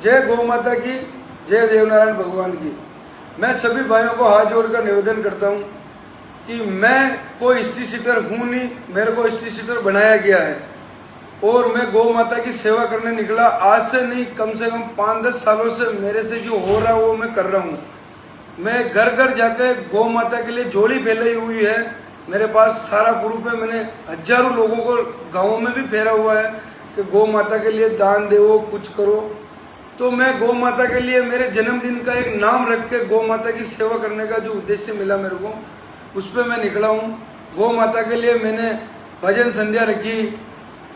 जय गौ माता की, जय देवनारायण भगवान की। मैं सभी भाइयों को हाथ जोड़कर निवेदन करता हूँ कि मैं कोई हिस्ट्री सीटर हूँ नहीं, मेरे को हिस्ट्री सीटर बनाया गया है और मैं गौ माता की सेवा करने निकला। आज से नहीं, कम से कम 5-10 सालों से मेरे से जो हो रहा है वो मैं कर रहा हूँ। मैं घर घर जाकर गौ माता के लिए झोली फैलाई हुई है। मेरे पास सारा प्रूफ है। मैंने हजारों लोगों को गाँव में भी फेरा हुआ है कि गौ माता के लिए दान दो, कुछ करो। तो मैं गौ माता के लिए मेरे जन्मदिन का एक नाम रख के गौ माता की सेवा करने का जो उद्देश्य मिला मेरे को, उस पर मैं निकला हूँ। गौ माता के लिए मैंने भजन संध्या रखी।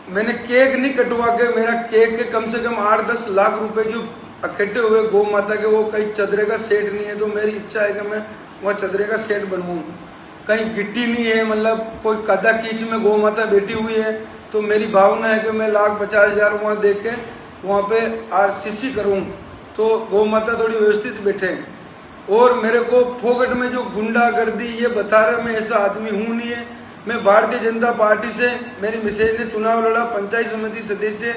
मैंने केक नहीं कटवा के, मेरा केक के कम से कम 8-10 लाख रुपए जो इकट्ठे हुए गौ माता के, वो कहीं चदरे का सेट नहीं है। तो मेरी इच्छा है कि मैं वह चदरे का सेट बनवाऊँ। कहीं गिट्टी नहीं है, मतलब कोई कदा कीच में गौ माता बैठी हुई है। तो मेरी भावना है कि मैं 1,50,000 वहाँ दे के वहाँ पे आरसीसी करूँ तो गौ माता थोड़ी व्यवस्थित बैठे। और मेरे को फोकट में जो गुंडागर्दी ये बता रहे, मैं ऐसा आदमी हूँ नहीं है। मैं भारतीय जनता पार्टी से, मेरी मिसेज ने चुनाव लड़ा, पंचायत समिति सदस्य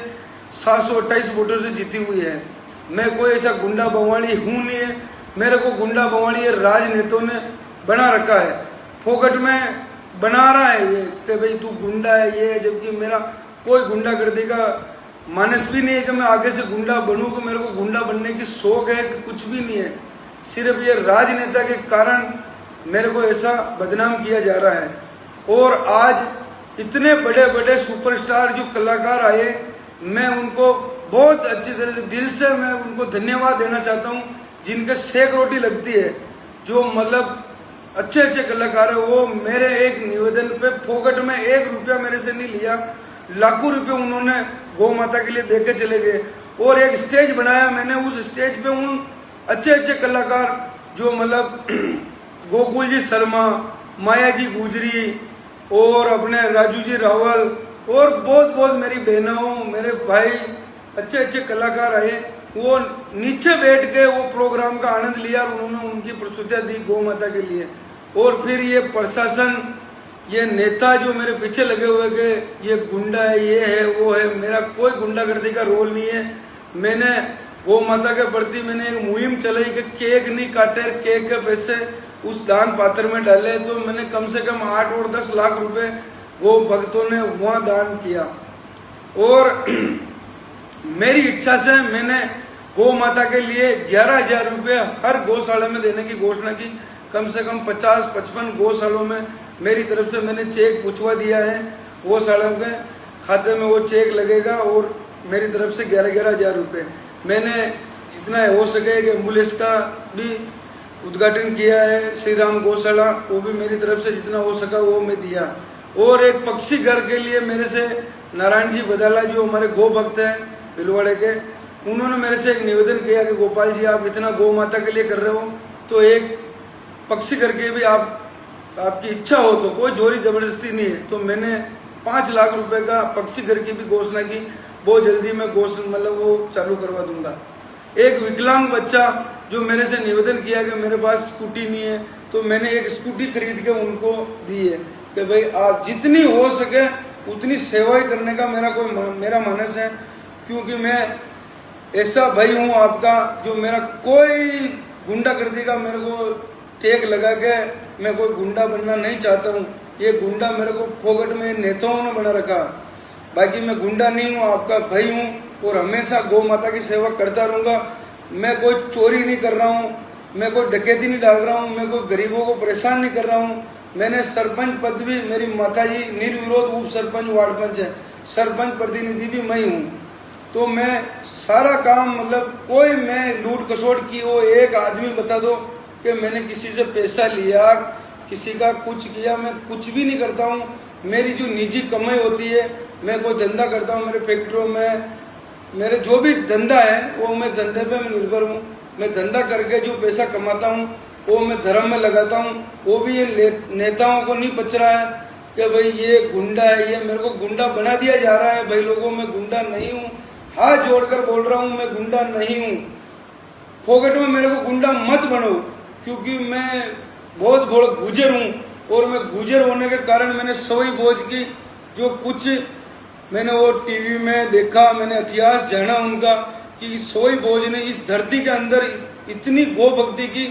728 वोटों से जीती हुई है। मैं कोई ऐसा गुंडा बवाली हूँ नहीं है। मेरे को गुंडा बवाली ये राजनेताओं ने बना रखा है, फोकट में बना रहा है ये कि भाई तू गुंडा है ये, जबकि मेरा कोई गुंडागर्दी का मानस भी नहीं है कि मैं आगे से गुंडा बनूं। कि मेरे को गुंडा बनने की शौक है कि कुछ भी नहीं है। सिर्फ ये राजनेता के कारण मेरे को ऐसा बदनाम किया जा रहा है। और आज इतने बड़े बड़े सुपरस्टार जो कलाकार आए, मैं उनको बहुत अच्छी तरह से दिल से मैं उनको धन्यवाद देना चाहता हूँ, जिनके सेक रोटी लगती है, जो मतलब अच्छे अच्छे कलाकार है। वो मेरे एक निवेदन पे फोकट में 1 रुपया मेरे से नहीं लिया, लाखों रुपए उन्होंने गौ माता के लिए दे के चले गए। और एक स्टेज बनाया मैंने, उस स्टेज पे उन अच्छे अच्छे कलाकार जो मतलब गोकुल जी शर्मा, माया जी गुजरी और अपने राजू जी रावल और बहुत बहुत मेरी बहनों, मेरे भाई, अच्छे अच्छे कलाकार आए। वो नीचे बैठ के वो प्रोग्राम का आनंद लिया और उन्होंने उनकी प्रस्तुतियाँ दी गौ माता के लिए। और फिर ये प्रशासन, ये नेता जो मेरे पीछे लगे हुए कि ये गुंडा है, ये है, वो है, मेरा कोई गुंडागर्दी का रोल नहीं है। मैंने गौ माता के प्रति मैंने एक मुहिम चलाई कि केक नहीं काटे, केक के पैसे उस दान पात्र में डाले। तो मैंने कम से कम 8 और 10 लाख रुपए गौ भक्तों ने वहाँ दान किया। और मेरी इच्छा से मैंने गौ माता के लिए 11,000 रुपये हर गौशाला में देने की घोषणा की। कम से कम 50-55 गौशालों में मेरी तरफ से मैंने चेक पूछवा दिया है। गौशाला में खाते में वो चेक लगेगा और मेरी तरफ से 11,000 रुपये। मैंने जितना हो सके कि एम्बुलेंस का भी उद्घाटन किया है, श्री राम गौशाला, वो भी मेरी तरफ से जितना हो सका वो मैं दिया। और एक पक्षी घर के लिए मेरे से नारायण जी बदाला जो हमारे गौ भक्त हैं भिलवाड़े के, उन्होंने मेरे से एक निवेदन किया कि गोपाल जी आप इतना गौ माता के लिए कर रहे हो तो एक पक्षी घर के भी आपकी इच्छा हो तो, कोई जोरी जबरदस्ती नहीं है। तो मैंने 5 लाख रुपए का पक्षी घर की भी घोषणा की। बहुत जल्दी मैं मतलब वो चालू करवा दूंगा। एक विकलांग बच्चा जो मेरे से निवेदन किया कि मेरे पास स्कूटी नहीं है, तो मैंने एक स्कूटी खरीद के उनको दी है कि भाई आप जितनी हो सके उतनी सेवा करने का मेरा मानस है। क्योंकि मैं ऐसा भाई हूँ आपका जो मेरा कोई गुंडागर्दी का मेरे को टेक लगा के मैं कोई गुंडा बनना नहीं चाहता हूँ। ये गुंडा मेरे को फोकट में नेताओं ने बना रखा। बाकी मैं गुंडा नहीं हूँ, आपका भाई हूँ और हमेशा गौ माता की सेवा करता रहूँगा। मैं कोई चोरी नहीं कर रहा हूँ, मैं कोई डकैती नहीं डाल रहा हूँ, मैं कोई गरीबों को परेशान नहीं कर रहा हूँ। मैंने सरपंच पद भी, मेरी माताजी निर्विरोध उप सरपंच वार्ड पंच है, सरपंच प्रतिनिधि भी मैं हूँ। तो मैं सारा काम मतलब कोई मैं लूट खसोट की हो, एक आदमी बता दो कि मैंने किसी से पैसा लिया, किसी का कुछ किया, मैं कुछ भी नहीं करता हूँ। मेरी जो निजी कमाई होती है, मैं कोई धंधा करता हूँ मेरे फैक्ट्रियों में, मेरे जो भी धंधा है वो मैं धंधे पे मैं निर्भर हूँ। मैं धंधा करके जो पैसा कमाता हूँ वो मैं धर्म में लगाता हूँ। वो भी ये नेताओं को नहीं पच रहा है कि भाई ये गुंडा है, ये मेरे को गुंडा बना दिया जा रहा है। भाई लोगों, मैं गुंडा नहीं हूँ, हाथ जोड़कर बोल रहा हूँ, मैं गुंडा नहीं हूँ। फोकट में मेरे को गुंडा मत बनो, क्योंकि मैं बहुत बड़ा गुजर हूँ। और मैं गुजर होने के कारण मैंने सवई बोझ की जो कुछ मैंने वो टीवी में देखा, मैंने इतिहास जाना उनका कि सोई बोझ ने इस धरती के अंदर इतनी गो भक्ति की,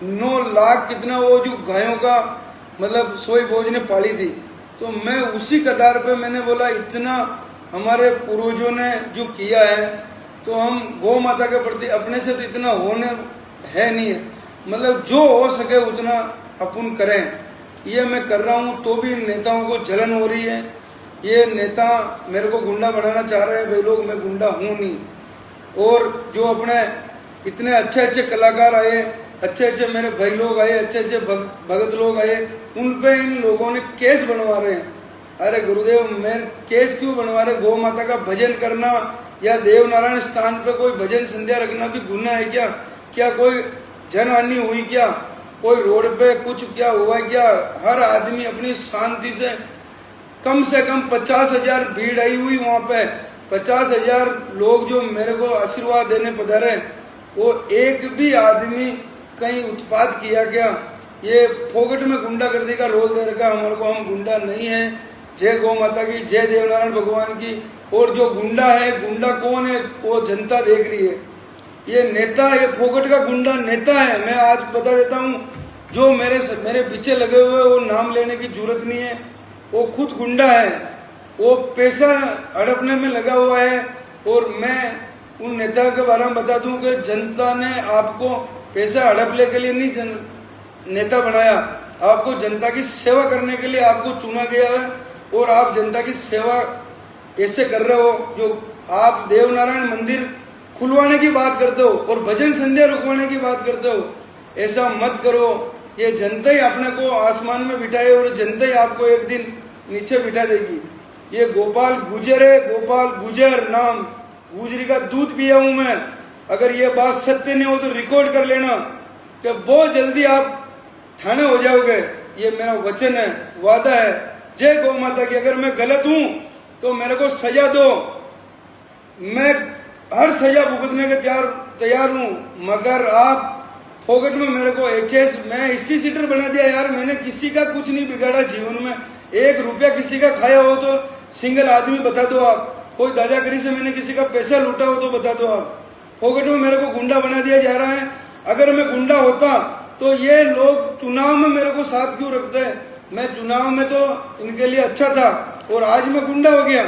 9 लाख कितना वो जो गायों का मतलब सोई बोझ ने पाली थी। तो मैं उसी कतार पे मैंने बोला इतना हमारे पूर्वजों ने जो किया है, तो हम गौ माता के प्रति अपने से तो इतना होने है नहीं है, मतलब जो हो सके उतना अपन करें। ये मैं कर रहा हूँ, तो भी नेताओं को जलन हो रही है। ये नेता मेरे को गुंडा बनाना चाह रहे हैं, भाई लोग मैं गुंडा हूँ नहीं। और जो अपने इतने अच्छे अच्छे कलाकार आए, अच्छे अच्छे मेरे भाई लोग आए, अच्छे अच्छे भगत लोग आए, उन पे इन लोगों ने केस बनवा रहे हैं। अरे गुरुदेव, मैं केस क्यों बनवा रहे? गौ माता का भजन करना या देव नारायण स्थान पे कोई भजन संध्या रखना भी गुनाह है क्या? क्या कोई जनहानि हुई क्या? कोई रोड पे कुछ क्या हुआ क्या? हर आदमी अपनी शांति से कम 50,000 भीड़ आई हुई वहां पे, 50,000 लोग जो मेरे को आशीर्वाद देने पधारे, वो एक भी आदमी कहीं उत्पात किया क्या? ये फोकट में गुंडागर्दी का रोल दे रखा हमारे को, हम गुंडा नहीं है। जय गौ माता की, जय देवनारायण भगवान की। और जो गुंडा है, गुंडा कौन है वो जनता देख रही है। ये नेता, ये फोकट का गुंडा नेता है। मैं आज बता देता हूँ, जो मेरे पीछे लगे हुए वो नाम लेने की जरूरत नहीं है, वो खुद गुंडा है, वो पैसा हड़पने में लगा हुआ है। और मैं उन नेताओं के बारे में बता दूं कि जनता ने आपको पैसा हड़पने के लिए नहीं नेता बनाया, आपको जनता की सेवा करने के लिए आपको चुना गया है। और आप जनता की सेवा ऐसे कर रहे हो, जो आप देवनारायण मंदिर खुलवाने की बात करते हो और भजन संध्या रुकवाने की बात करते हो, ऐसा मत करो। ये जनता ही अपने को आसमान में बिठाए और जनता ही आपको एक दिन नीचे बिठा देगी। ये गोपाल गुजर है, गोपाल गुजर नाम, गुजरी का दूध पिया हूं मैं। अगर ये बात सत्य नहीं हो तो रिकॉर्ड कर लेना कि बहुत जल्दी आप ठाणे हो जाओगे। ये मेरा वचन है, वादा है। जय गौ माता की। अगर मैं गलत हूं तो मेरे को सजा दो, मैं हर सजा भुगतने के तैयार हूं, मगर आप फोकट में मेरे को मैं हिस्ट्री सीटर बना दिया। यार मैंने किसी का कुछ नहीं बिगाड़ा जीवन में, 1 रुपया किसी का खाया हो तो सिंगल आदमी बता दो आप। कोई दादागिरी से मैंने किसी का पैसा लूटा हो तो बता दो आप। फोकट में मेरे को गुंडा बना दिया जा रहा है। अगर मैं गुंडा होता तो ये लोग चुनाव में मेरे को साथ क्यों रखते हैं? मैं चुनाव में तो इनके लिए अच्छा था और आज मैं गुंडा हो गया,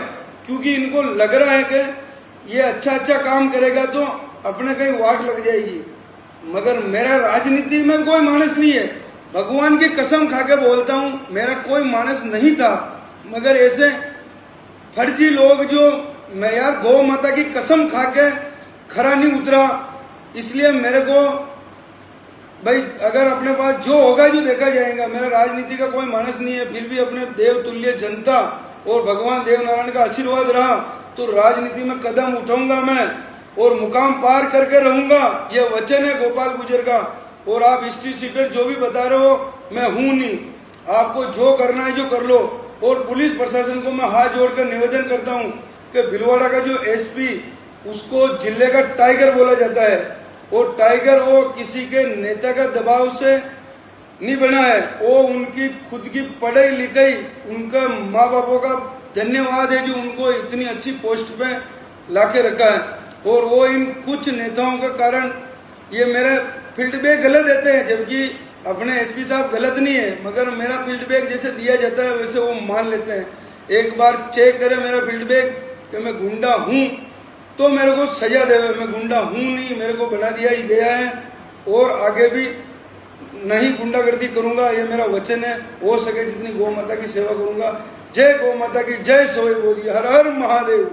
क्योंकि इनको लग रहा है कि ये अच्छा काम करेगा तो अपने कहीं वाट लग जाएगी। मगर मेरा राजनीति में कोई मानस नहीं है, भगवान की कसम खा के बोलता हूँ, मेरा कोई मानस नहीं था। मगर ऐसे फर्जी लोग जो, मैं यार गौ माता की कसम खा के खरा नहीं उतरा, इसलिए मेरे को भाई अगर अपने पास जो होगा जो देखा जाएगा। मेरा राजनीति का कोई मानस नहीं है, फिर भी अपने देव तुल्य जनता और भगवान देवनारायण का आशीर्वाद रहा तो राजनीति में कदम उठाऊंगा मैं और मुकाम पार करके रहूंगा। यह वचन है गोपाल गुजर का। और आप हिस्ट्री सीटर जो भी बता रहे हो, मैं हूं नहीं, आपको जो करना है जो कर लो। और पुलिस प्रशासन को मैं हाथ जोड़कर निवेदन करता हूं कि भीलवाड़ा का जो एसपी, उसको जिले का टाइगर बोला जाता है। और टाइगर वो किसी के नेता का दबाव से नहीं बना है, वो उनकी खुद की पढ़ाई लिखाई, उनका माँ बापों का धन्यवाद है जो उनको इतनी अच्छी पोस्ट पे लाके रखा है। और वो इन कुछ नेताओं के कारण ये मेरे फीडबैक गलत देते हैं, जबकि अपने एसपी साहब गलत नहीं है, मगर मेरा फीडबैक जैसे दिया जाता है वैसे वो मान लेते हैं। एक बार चेक करें मेरा फीडबैक कि मैं गुंडा हूँ तो मेरे को सजा देवे। मैं गुंडा हूँ नहीं, मेरे को बना दिया ही गया है और आगे भी नहीं गुंडागर्दी करूंगा, ये मेरा वचन है। हो सके जितनी गौ माता की सेवा करूंगा। जय गौ माता की, जय सोई बोलिए, हर हर महादेव।